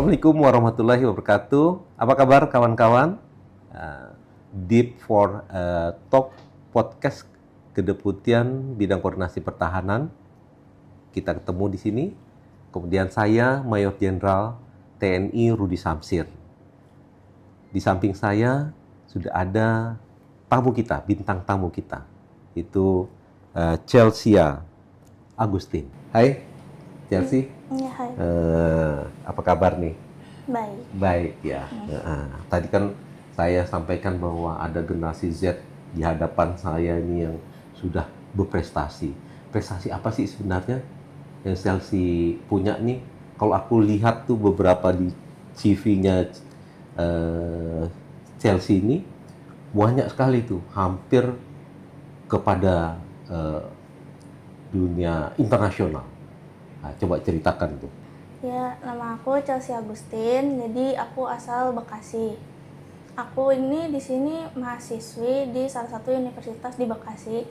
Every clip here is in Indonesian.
Assalamualaikum warahmatullahi wabarakatuh. Apa kabar kawan-kawan? Deep for Talk Podcast Kedeputian Bidang Koordinasi Pertahanan. Kita ketemu di sini. Kemudian saya Mayor Jenderal TNI Rudi Samsir. Di samping saya sudah ada tamu kita, bintang tamu kita. Itu Chelsea Agustin. Hai Chelsea. Ya, hai. Apa kabar nih? Baik. Baik ya. Tadi kan saya sampaikan bahwa ada generasi Z di hadapan saya ini yang sudah berprestasi. Prestasi apa sih sebenarnya yang Chelsea punya nih? Kalau aku lihat tuh beberapa di CV-nya Chelsea ini banyak sekali tuh, hampir kepada dunia internasional. Nah, coba ceritakan tuh. Ya, nama aku Chelsea Agustin. Jadi aku asal Bekasi. Aku ini di sini mahasiswi di salah satu universitas di Bekasi.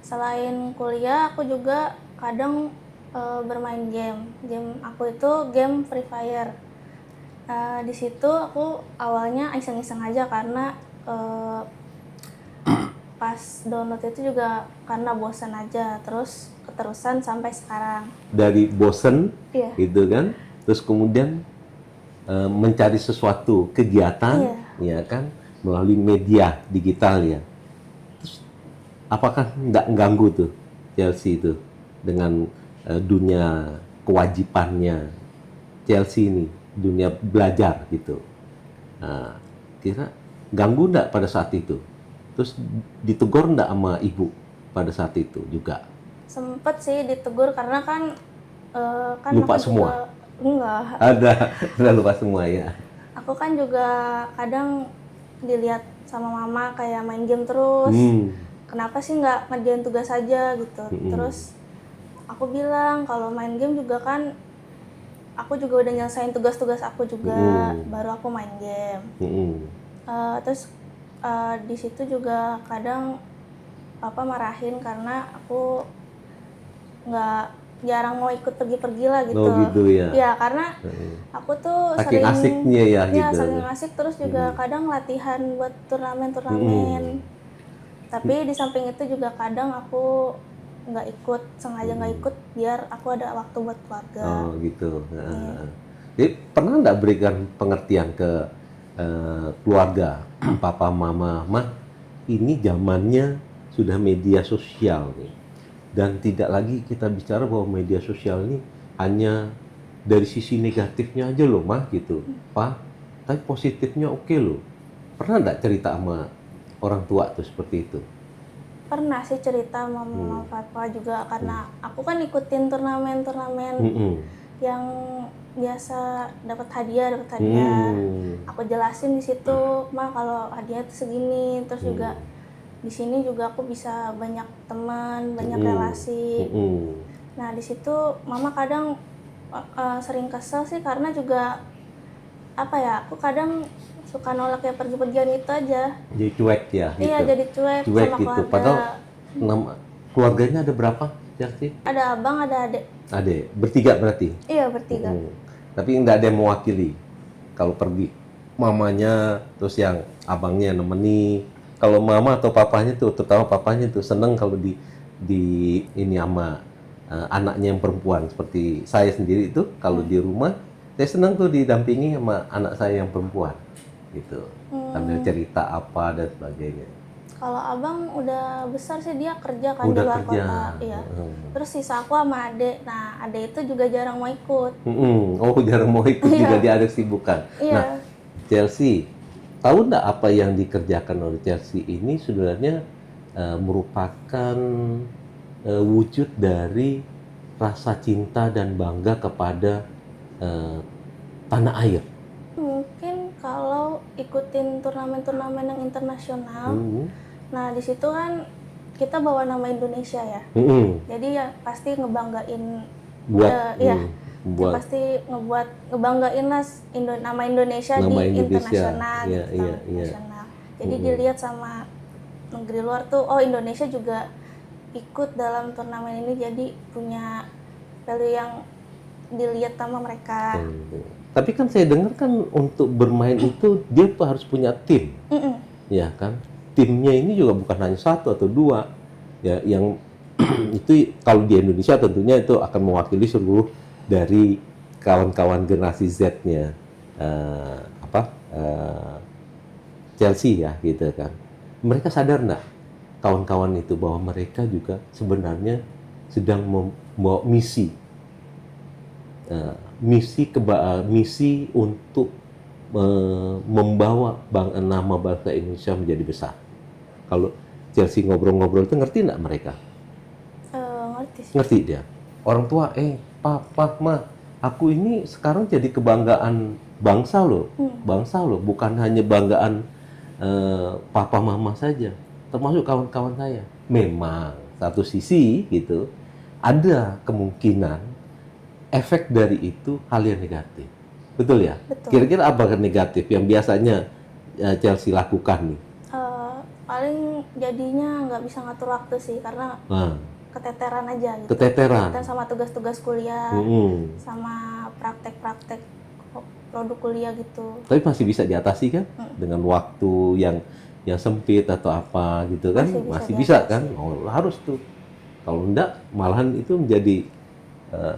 Selain kuliah, aku juga kadang bermain game. Game aku itu game Free Fire. Di situ aku awalnya iseng-iseng aja karena pas download itu juga karena bosan aja, terus keterusan sampai sekarang. Dari bosen, Iya. gitu kan, terus kemudian mencari sesuatu kegiatan, Iya. ya kan, melalui media digital ya. Terus apakah nggak ganggu tuh Chelsea itu dengan dunia kewajibannya Chelsea ini, dunia belajar gitu. Nah, kira ganggu nggak pada saat itu? Terus ditegur nggak sama ibu pada saat itu juga? Sempet sih ditegur karena kan Lupa aku semua? juga, enggak. Ada, udah lupa semua ya. Aku kan juga kadang dilihat sama mama kayak main game terus. Kenapa sih nggak ngerjain tugas aja gitu. Terus aku bilang kalau main game juga kan aku juga udah nyelesain tugas-tugas aku juga, baru aku main game. Terus di situ juga kadang papa marahin karena aku jarang mau ikut pergi-pergi lah gitu. Oh gitu ya. Iya, karena aku tuh saking sering asiknya ya gitu. saking asik, terus juga kadang latihan buat turnamen. Tapi di samping itu juga kadang aku sengaja nggak ikut biar aku ada waktu buat keluarga. Oh gitu. Jadi pernah nggak berikan pengertian ke keluarga, papa, mama, mah, ini zamannya sudah media sosial nih, dan tidak lagi kita bicara bahwa media sosial ini hanya dari sisi negatifnya aja loh, mah gitu, pak, tapi positifnya oke loh. Pernah nggak cerita sama orang tua tuh seperti itu? Pernah sih cerita sama mama papa juga, karena aku kan ikutin turnamen-turnamen yang biasa dapat hadiah. Aku jelasin di situ, mah kalau hadiah itu segini, terus juga di sini juga aku bisa banyak teman, banyak relasi. Nah di situ mama kadang sering kesel sih karena juga aku kadang suka nolak ya pergi-pergian itu aja. Jadi cuek ya? Gitu. Iya, jadi cuek sama gitu. keluarga. Padahal keluarganya ada berapa ya sih? Ada abang, ada adik. Adik, bertiga berarti? Iya, bertiga. Tapi nggak ada yang mewakili kalau pergi, mamanya, terus yang abangnya nemeni. Kalau mama atau papanya tuh, terutama papanya tuh seneng kalau di ini sama anaknya yang perempuan. Seperti saya sendiri itu kalau di rumah saya seneng tuh didampingi sama anak saya yang perempuan gitu, sambil cerita apa dan sebagainya. Kalau abang udah besar sih, dia kerja kan di Udah luar kerja. kota. Iya. Terus sisa aku sama adik. Nah, adik itu juga jarang mau ikut. Oh, jarang mau ikut juga, dia ada kesibukan. Iya. Nah, Chelsea, tahu nggak apa yang dikerjakan oleh Chelsea ini sebenarnya merupakan wujud dari rasa cinta dan bangga kepada tanah air? Mungkin kalau ikutin turnamen-turnamen yang internasional, nah di situ kan kita bawa nama Indonesia ya. Jadi ya pasti ngebanggain pasti ngebanggain lah nama Indonesia di internasional nasional. Jadi dilihat sama negeri luar tuh, oh Indonesia juga ikut dalam turnamen ini, jadi punya value yang dilihat sama mereka. Tapi kan saya dengar kan untuk bermain itu dia harus punya tim, ya kan? Timnya ini juga bukan hanya satu atau dua, ya yang itu kalau di Indonesia tentunya itu akan mewakili seluruh dari kawan-kawan generasi Z-nya Chelsea ya gitu kan. Mereka sadar nggak kawan-kawan itu bahwa mereka juga sebenarnya sedang membawa misi untuk membawa nama bangsa Indonesia menjadi besar. Kalau Chelsea ngobrol-ngobrol itu ngerti nggak mereka? Ngerti sih. Ngerti dia. Orang tua, papa, ma, aku ini sekarang jadi kebanggaan bangsa loh, bukan hanya banggaan papa mama saja, termasuk kawan-kawan saya. Memang satu sisi gitu ada kemungkinan efek dari itu hal yang negatif, betul ya? Betul. Kira-kira apa yang negatif yang biasanya Chelsea lakukan nih? Paling jadinya nggak bisa ngatur waktu sih karena keteteran aja gitu. Keteteran sama tugas-tugas kuliah, sama praktek-praktek produk kuliah gitu. Tapi masih bisa diatasi kan dengan waktu yang sempit atau apa gitu kan? Masih bisa kan? Oh, harus tuh. Kalau enggak malahan itu menjadi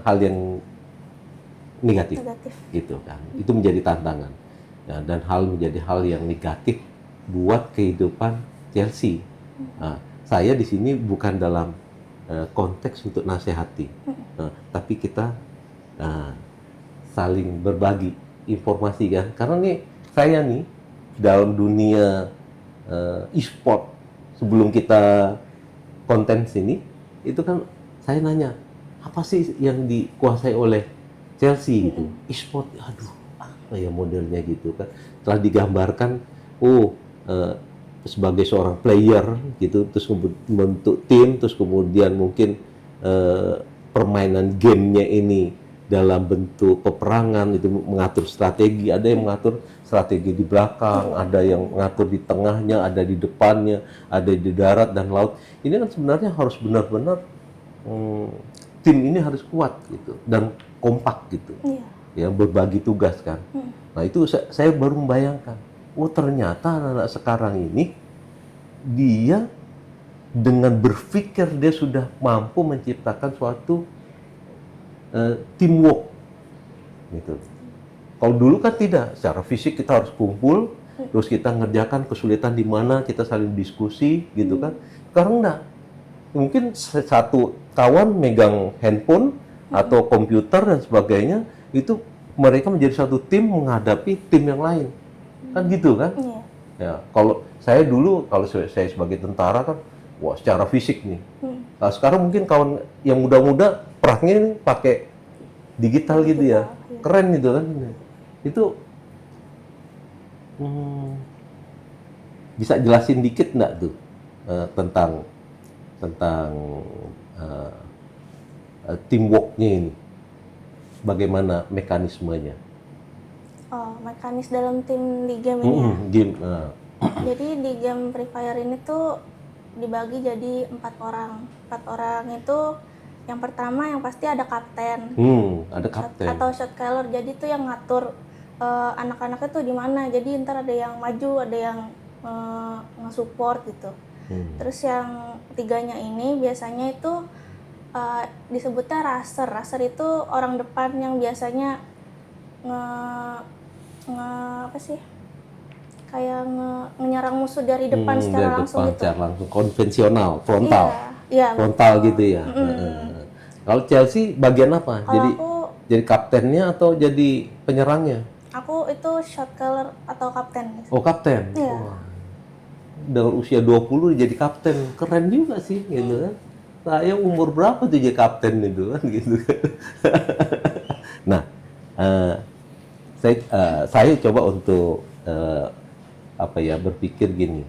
hal yang negatif gitu kan. Itu menjadi tantangan. Ya, dan menjadi hal yang negatif buat kehidupan Chelsea. Saya di sini bukan dalam konteks untuk nasihati, tapi kita saling berbagi informasi kan. Karena nih saya nih dalam dunia e-sport sebelum kita konten sini itu kan saya nanya apa sih yang dikuasai oleh Chelsea gitu. E-sport, aduh apa ya modelnya gitu kan. Telah digambarkan, sebagai seorang player gitu, terus membentuk tim, terus kemudian mungkin permainan gamenya ini dalam bentuk peperangan itu mengatur strategi, ada yang mengatur strategi di belakang, ada yang mengatur di tengahnya, ada di depannya, ada di darat dan laut. Ini kan sebenarnya harus benar-benar tim ini harus kuat gitu dan kompak gitu, ya berbagi tugas kan. Nah itu saya baru membayangkan. Oh ternyata anak-anak sekarang ini dia dengan berpikir dia sudah mampu menciptakan suatu teamwork gitu. Kalau dulu kan tidak, secara fisik kita harus kumpul, terus kita ngerjakan kesulitan di mana kita saling diskusi gitu kan. Sekarang enggak. Mungkin satu kawan megang handphone atau komputer dan sebagainya, itu mereka menjadi satu tim menghadapi tim yang lain. Kan gitu kan? Ya, kalau saya dulu, kalau saya sebagai tentara kan, wah secara fisik nih. Nah, sekarang mungkin kawan yang muda-muda perangnya ini pakai digital gitu ya, keren gitu kan? Itu bisa jelasin dikit nggak tuh tentang teamworknya ini? Bagaimana mekanismenya? Mekanis dalam tim di game ini ya? Jadi di game Free Fire ini tuh dibagi jadi 4 orang. 4 orang itu yang pertama yang pasti ada kapten. Ada kapten. Atau shot caller. Jadi tuh yang ngatur anak-anaknya tuh di mana. Jadi ntar ada yang maju, ada yang nge-support gitu. Terus yang tiganya ini biasanya itu disebutnya raser. Raser itu orang depan yang biasanya menyerang musuh dari depan secara langsung gitu. Secara langsung, konvensional, frontal. Iya, frontal gitu ya. Kalau Chelsea bagian apa? Jadi kaptennya atau jadi penyerangnya? Aku itu shot caller atau kapten. Oh, kapten. Iya. Wah. Dengan usia 20 jadi kapten. Keren juga sih gitu kan. Saya umur berapa tuh jadi kapten itu kan gitu kan. Nah, saya coba untuk berpikir gini,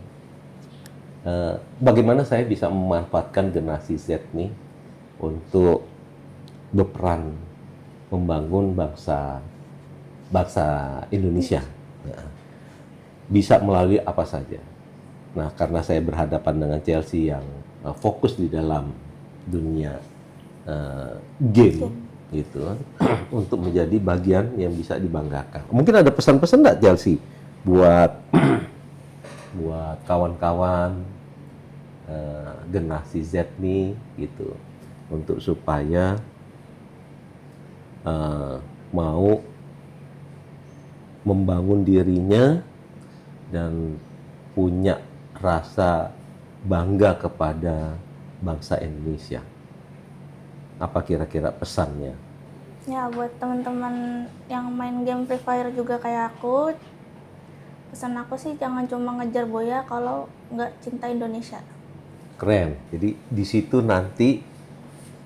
bagaimana saya bisa memanfaatkan generasi Z nih untuk berperan membangun bangsa Indonesia. Bisa melalui apa saja. Nah, karena saya berhadapan dengan Chelsea yang fokus di dalam dunia game, gitu untuk menjadi bagian yang bisa dibanggakan. Mungkin ada pesan-pesan nggak Chelsea buat buat kawan-kawan generasi Z nih gitu untuk supaya mau membangun dirinya dan punya rasa bangga kepada bangsa Indonesia. Apa kira-kira pesannya? Ya, buat teman-teman yang main game Free Fire juga kayak aku, pesan aku sih jangan cuma ngejar boya kalau nggak cinta Indonesia. Keren. Jadi di situ nanti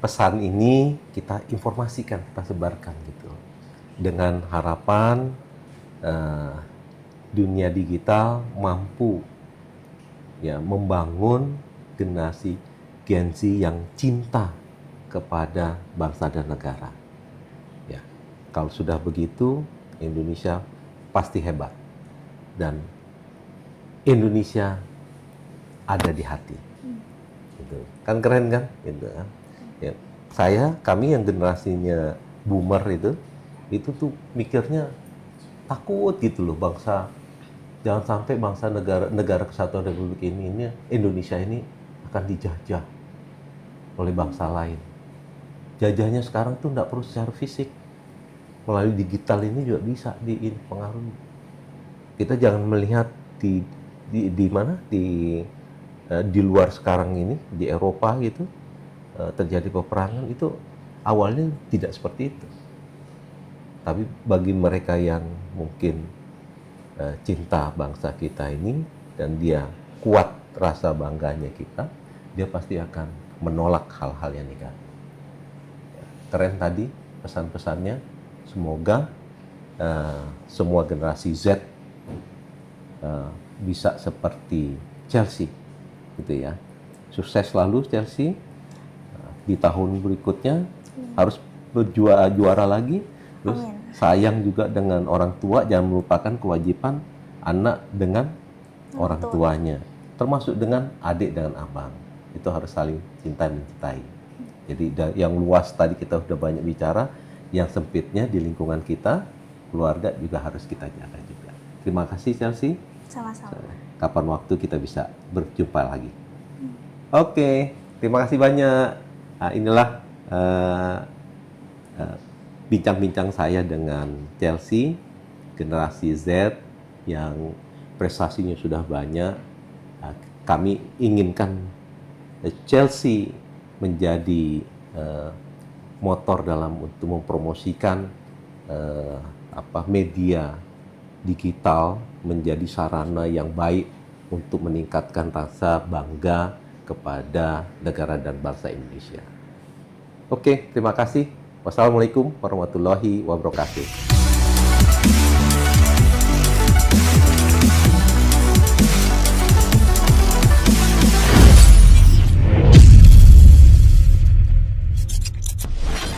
pesan ini kita informasikan, kita sebarkan gitu. Dengan harapan dunia digital mampu ya membangun generasi Gen Z yang cinta kepada bangsa dan negara. Ya, kalau sudah begitu, Indonesia pasti hebat dan Indonesia ada di hati. Gitu. Kan keren kan? Gitu. Ya, kami yang generasinya boomer itu tuh mikirnya takut gitu loh, bangsa jangan sampai bangsa negara kesatuan Republik ini Indonesia ini akan dijajah oleh bangsa lain. Jajahnya sekarang tuh nggak perlu secara fisik, melalui digital ini juga bisa dipengaruhi. Kita jangan melihat di mana di luar sekarang ini di Eropa gitu terjadi peperangan itu awalnya tidak seperti itu. Tapi bagi mereka yang mungkin cinta bangsa kita ini dan dia kuat rasa bangganya kita, dia pasti akan menolak hal-hal yang negatif. Keren tadi pesan-pesannya. Semoga semua generasi Z bisa seperti Chelsea, gitu ya. Sukses selalu Chelsea. Di tahun berikutnya harus juara lagi. Terus sayang juga dengan orang tua, jangan melupakan kewajiban anak dengan orang tuanya, termasuk dengan adik dengan abang. Itu harus saling cinta mencintai. Jadi yang luas tadi kita sudah banyak bicara, yang sempitnya di lingkungan kita, keluarga juga harus kita jaga juga. Terima kasih Chelsea. Sama-sama. Kapan waktu kita bisa berjumpa lagi. Oke, terima kasih banyak. Nah, inilah bincang-bincang saya dengan Chelsea, generasi Z yang prestasinya sudah banyak. Kami inginkan Chelsea menjadi motor dalam untuk mempromosikan media digital menjadi sarana yang baik untuk meningkatkan rasa bangga kepada negara dan bangsa Indonesia. Oke, terima kasih. Wassalamualaikum warahmatullahi wabarakatuh.